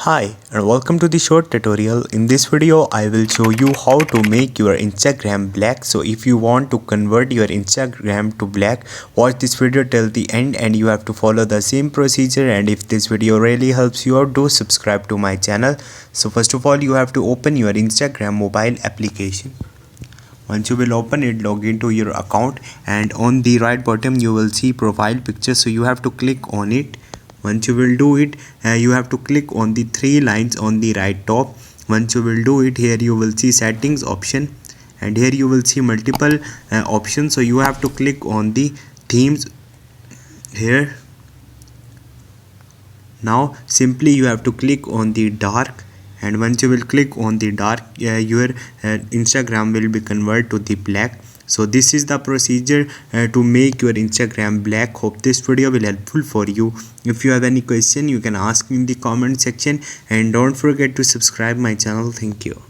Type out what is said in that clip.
Hi and welcome to the short tutorial. In this video I will show you how to make your Instagram black. So if you want to convert your Instagram to black, watch this video till the end and you have to follow the same procedure. And if this video really helps you out, do subscribe to my channel. So first of all, you have to open your Instagram mobile application. Once you will open it, log into your account and on the right bottom you will see profile picture. So you have to click on it. Once you will do it, you have to click on the three lines on the right top. Once you will do it, here you will see settings option and here you will see multiple options. So you have to click on the themes here. Now simply you have to click on the dark, and once you will click on the dark, your Instagram will be converted to the black. So this is the procedure to make your Instagram black. Hope this video will helpful for you. If you have any question, you can ask me in the comment section and don't forget to subscribe my channel. Thank you.